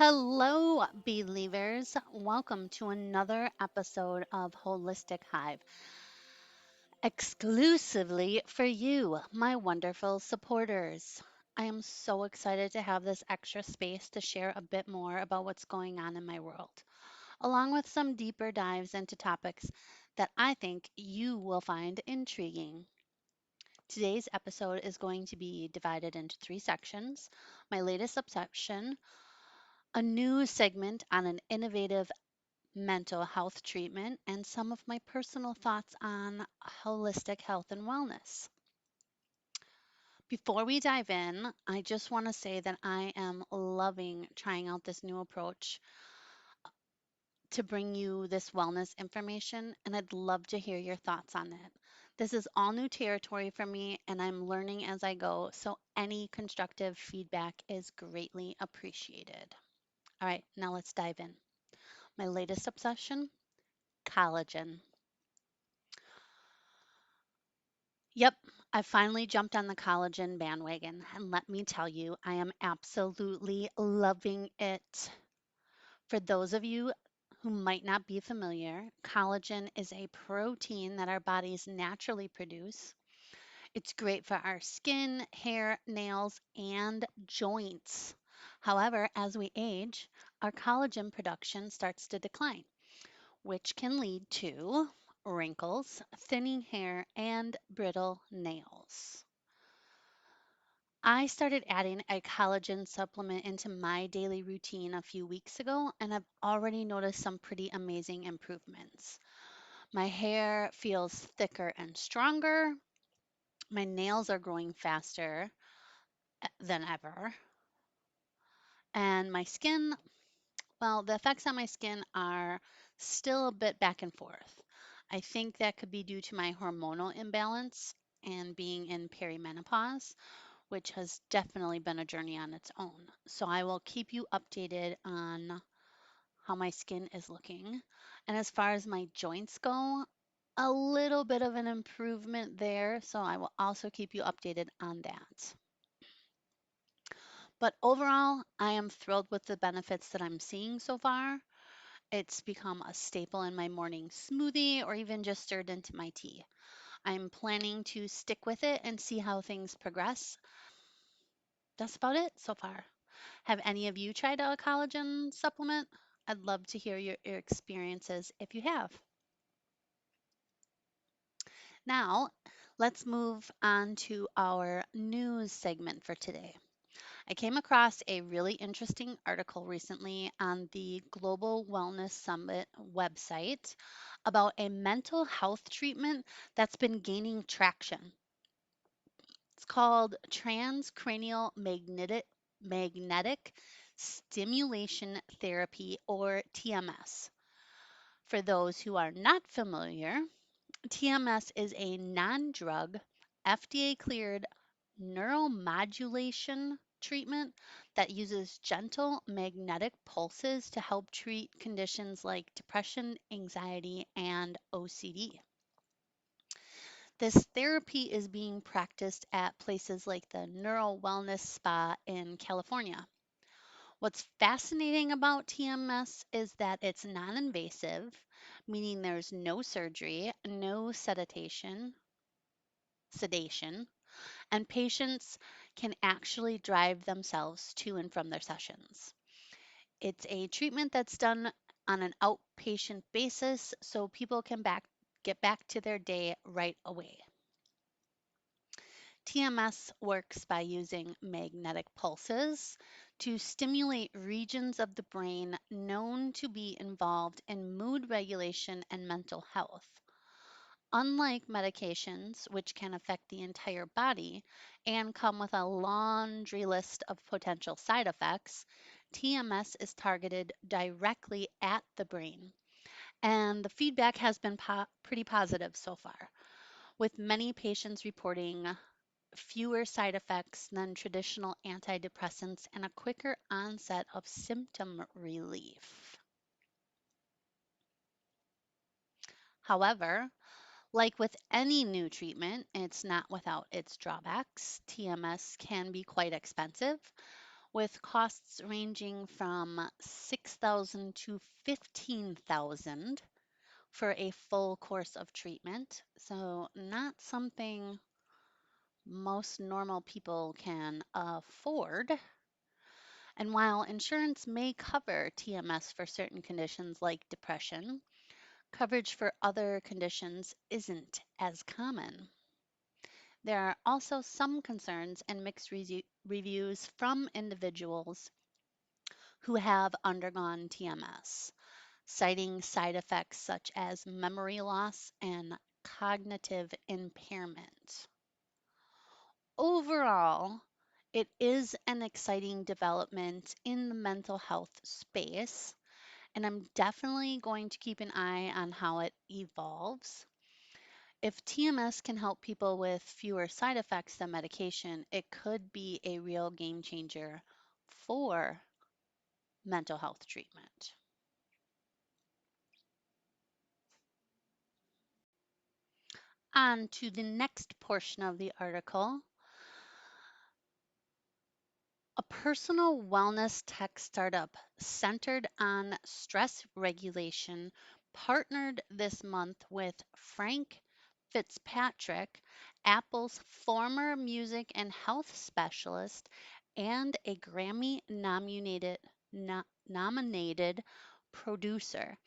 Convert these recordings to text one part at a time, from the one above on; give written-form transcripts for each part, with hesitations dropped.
Hello, believers. Welcome to another episode of Holistic Hive, exclusively for you, my wonderful supporters. I am so excited to have this extra space to share a bit more about what's going on in my world, along with some deeper dives into topics that I think you will find intriguing. Today's episode is going to be divided into three sections: my latest obsession, a new segment on an innovative mental health treatment, and some of my personal thoughts on holistic health and wellness. Before we dive in, I just want to say that I am loving trying out this new approach to bring you this wellness information, and I'd love to hear your thoughts on it. This is all new territory for me, and I'm learning as I go, so any constructive feedback is greatly appreciated. All right, now let's dive in. My latest obsession: collagen. Yep, I finally jumped on the collagen bandwagon, and let me tell you, I am absolutely loving it. For those of you who might not be familiar, collagen is a protein that our bodies naturally produce. It's great for our skin, hair, nails, and joints. However, as we age, our collagen production starts to decline, which can lead to wrinkles, thinning hair, and brittle nails. I started adding a collagen supplement into my daily routine a few weeks ago, and I've already noticed some pretty amazing improvements. My hair feels thicker and stronger. My nails are growing faster than ever. And my skin, well, the effects on my skin are still a bit back and forth. I think that could be due to my hormonal imbalance and being in perimenopause, which has definitely been a journey on its own. So I will keep you updated on how my skin is looking. And as far as my joints go, a little bit of an improvement there. So I will also keep you updated on that. But overall, I am thrilled with the benefits that I'm seeing so far. It's become a staple in my morning smoothie or even just stirred into my tea. I'm planning to stick with it and see how things progress. That's about it so far. Have any of you tried a collagen supplement? I'd love to hear your experiences if you have. Now, let's move on to our news segment for today. I came across a really interesting article recently on the Global Wellness Summit website about a mental health treatment that's been gaining traction. It's called Transcranial Magnetic Stimulation Therapy, or TMS. For those who are not familiar, TMS is a non drug, FDA cleared neuromodulation treatment that uses gentle magnetic pulses to help treat conditions like depression, anxiety, and OCD. This therapy is being practiced at places like the Neuro Wellness Spa in California. What's fascinating about TMS is that it's non invasive, meaning there's no surgery, no sedation, and patients can actually drive themselves to and from their sessions. It's a treatment that's done on an outpatient basis so people can get back to their day right away. TMS works by using magnetic pulses to stimulate regions of the brain known to be involved in mood regulation and mental health. Unlike medications, which can affect the entire body and come with a laundry list of potential side effects, TMS is targeted directly at the brain. And the feedback has been pretty positive so far, with many patients reporting fewer side effects than traditional antidepressants and a quicker onset of symptom relief. However, like with any new treatment, it's not without its drawbacks. TMS can be quite expensive, with costs ranging from 6,000 to 15,000 for a full course of treatment. So not something most normal people can afford. And while insurance may cover TMS for certain conditions like depression, coverage for other conditions isn't as common. There are also some concerns and mixed reviews from individuals who have undergone TMS, citing side effects such as memory loss and cognitive impairment. Overall, it is an exciting development in the mental health space, and I'm definitely going to keep an eye on how it evolves. If TMS can help people with fewer side effects than medication, it could be a real game changer for mental health treatment. On to the next portion of the article. A personal wellness tech startup centered on stress regulation partnered this month with Frank Fitzpatrick, Apple's former music and health specialist and a Grammy nominated producer,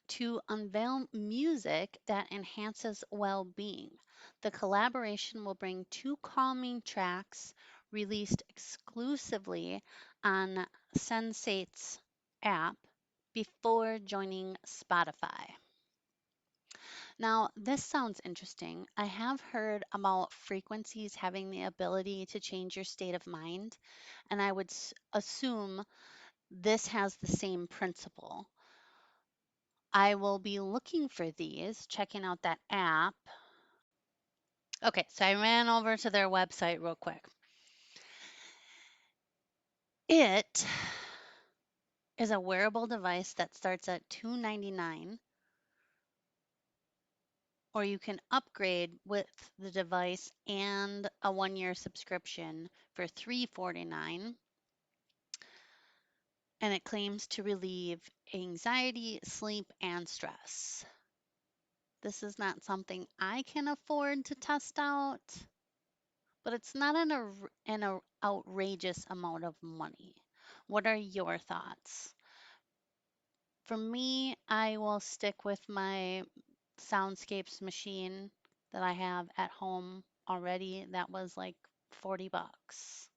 to unveil music that enhances well being. The collaboration will bring two calming tracks released exclusively on Sensate's app before joining Spotify. Now, this sounds interesting. I have heard about frequencies having the ability to change your state of mind, and I would assume this has the same principle. I will be looking for these, checking out that app. Okay, so I ran over to their website real quick. It is a wearable device that starts at $299, or you can upgrade with the device and a 1 year subscription for $349. And it claims to relieve anxiety, sleep, and stress. This is not something I can afford to test out, but it's not an outrageous amount of money. What are your thoughts? For me, I will stick with my Soundscapes machine that I have at home already. That was like 40 bucks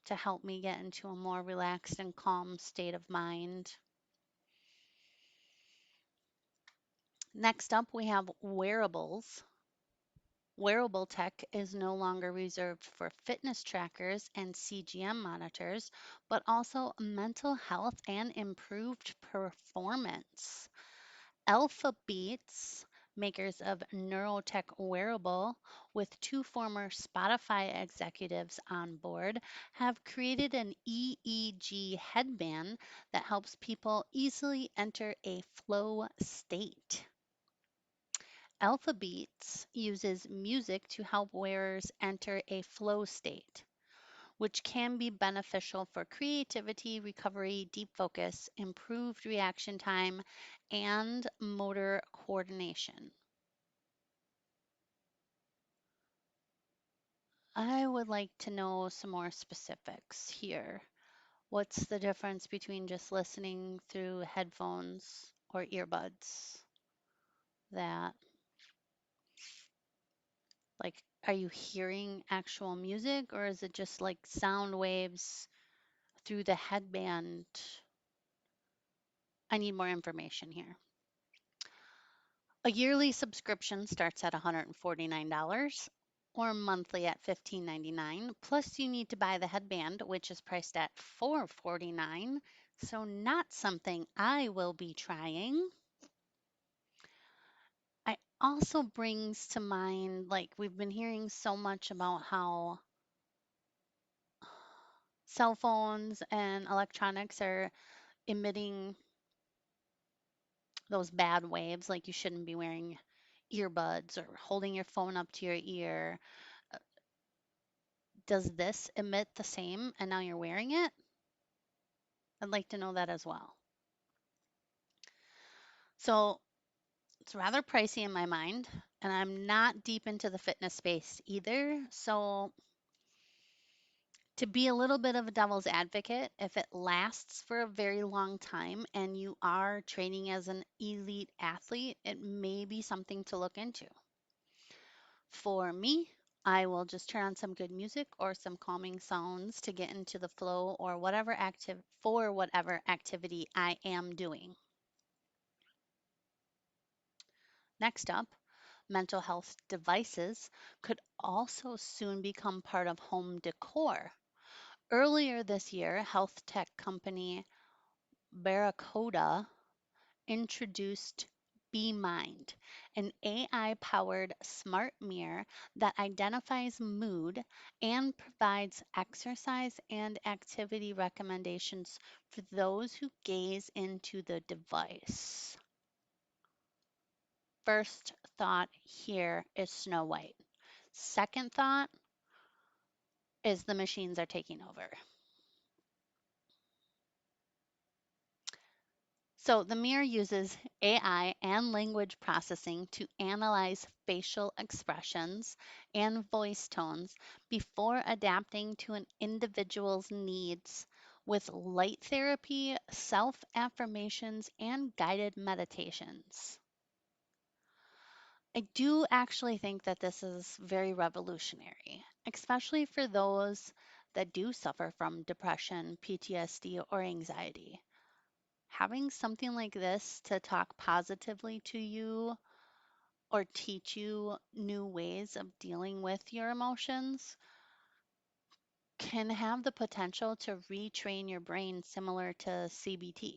to help me get into a more relaxed and calm state of mind. Next up, we have wearables. Wearable tech is no longer reserved for fitness trackers and CGM monitors, but also mental health and improved performance. Alpha Beats, makers of neurotech wearable, with two former Spotify executives on board, have created an EEG headband that helps people easily enter a flow state. Alpha Beats uses music to help wearers enter a flow state, which can be beneficial for creativity, recovery, deep focus, improved reaction time, and motor coordination. I would like to know some more specifics here. What's the difference between just listening through headphones or earbuds? That, like, are you hearing actual music or is it just like sound waves through the headband? I need more information here. A yearly subscription starts at $149 or monthly at $15.99. Plus, you need to buy the headband, which is priced at $449. So, not something I will be trying. I also brings to mind, like, we've been hearing so much about how cell phones and electronics are emitting those bad waves, like you shouldn't be wearing earbuds or holding your phone up to your ear. Does this emit the same and now you're wearing it? I'd like to know that as well. So it's rather pricey in my mind, and I'm not deep into the fitness space either. So to be a little bit of a devil's advocate, if it lasts for a very long time and you are training as an elite athlete, it may be something to look into. For me, I will just turn on some good music or some calming sounds to get into the flow or whatever activity I am doing. Next up, mental health devices could also soon become part of home decor. Earlier this year, health tech company Barracuda introduced BeMind, an AI powered smart mirror that identifies mood and provides exercise and activity recommendations for those who gaze into the device. First thought here is Snow White. Second thought is the machines are taking over. So the mirror uses AI and language processing to analyze facial expressions and voice tones before adapting to an individual's needs with light therapy, self affirmations, and guided meditations. I do actually think that this is very revolutionary, especially for those that do suffer from depression, PTSD, or anxiety. Having something like this to talk positively to you or teach you new ways of dealing with your emotions can have the potential to retrain your brain similar to CBT.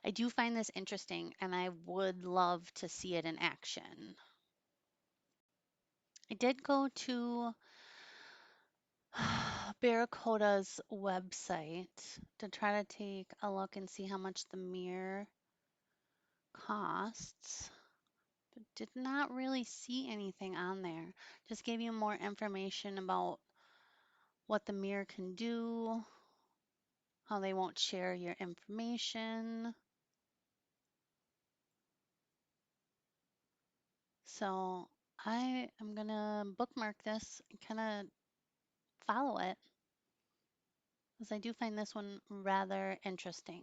I do find this interesting and I would love to see it in action. I did go to Barracuda's website to try to take a look and see how much the mirror costs, but did not really see anything on there. Just gave you more information about what the mirror can do, how they won't share your information. So I am gonna bookmark this and kind of follow it, because I do find this one rather interesting.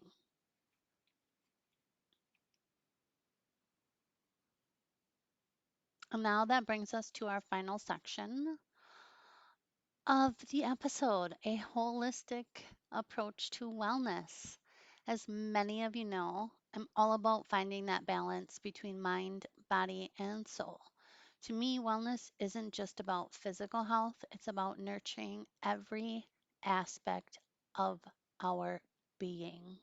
And now that brings us to our final section of the episode, a holistic approach to wellness. As many of you know, I'm all about finding that balance between mind, body, and soul. To me, wellness isn't just about physical health, it's about nurturing every aspect of our being.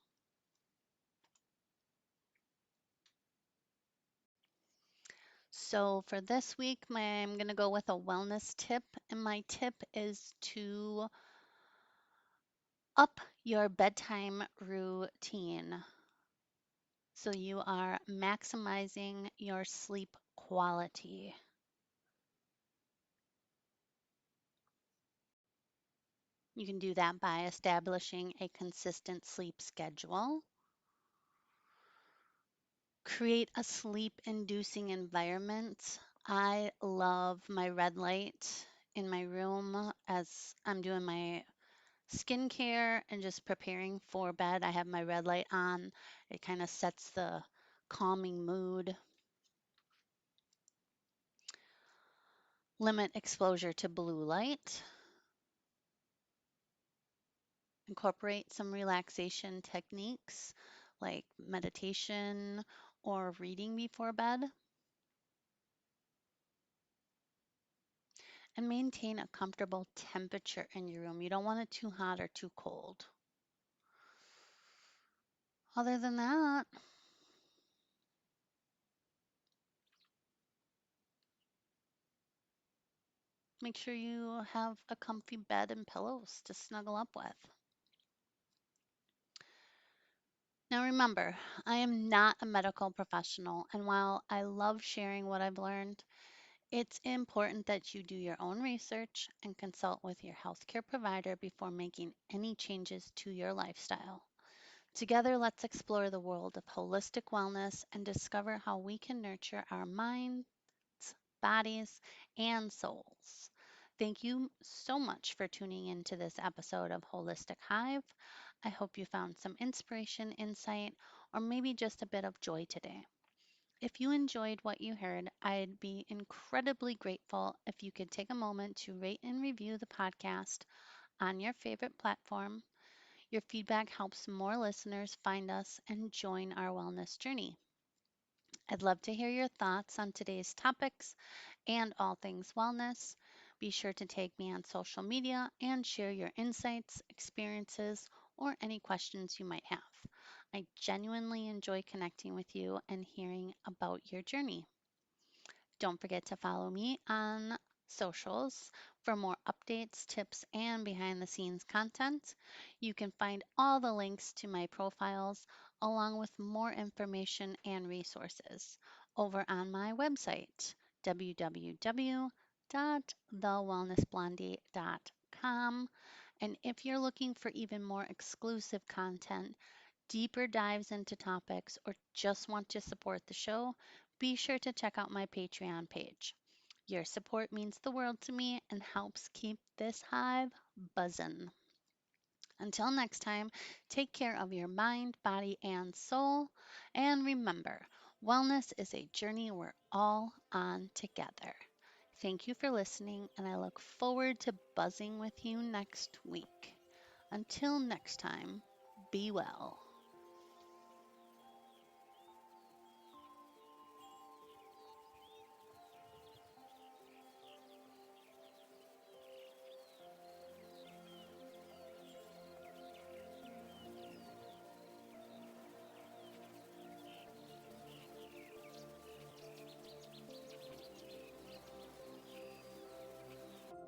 So, for this week, I'm going to go with a wellness tip, and my tip is to up your bedtime routine so you are maximizing your sleep quality. You can do that by establishing a consistent sleep schedule. Create a sleep inducing environment. I love my red light in my room as I'm doing my skincare and just preparing for bed. I have my red light on. It kind of sets the calming mood. Limit exposure to blue light. Incorporate some relaxation techniques like meditation or reading before bed. And maintain a comfortable temperature in your room. You don't want it too hot or too cold. Other than that, make sure you have a comfy bed and pillows to snuggle up with. Now remember, I am not a medical professional, and while I love sharing what I've learned, It's important that you do your own research and consult with your healthcare provider before making any changes to your lifestyle. Together, let's explore the world of holistic wellness and discover how we can nurture our minds, bodies, and souls. Thank you so much for tuning into this episode of Holistic Hive. I hope you found some inspiration, insight, or maybe just a bit of joy today. If you enjoyed what you heard, I'd be incredibly grateful if you could take a moment to rate and review the podcast on your favorite platform. Your feedback helps more listeners find us and join our wellness journey. I'd love to hear your thoughts on today's topics and all things wellness. Be sure to tag me on social media and share your insights, experiences, or any questions you might have. I genuinely enjoy connecting with you and hearing about your journey. Don't forget to follow me on socials for more updates, tips, and behind the scenes content. You can find all the links to my profiles along with more information and resources over on my website, www.thewellnessblondie.com. And if you're looking for even more exclusive content, deeper dives into topics, or just want to support the show, be sure to check out my Patreon page. Your support means the world to me and helps keep this hive buzzing. Until next time, take care of your mind, body, and soul. And remember, wellness is a journey we're all on together. Thank you for listening, and I look forward to buzzing with you next week. Until next time, be well.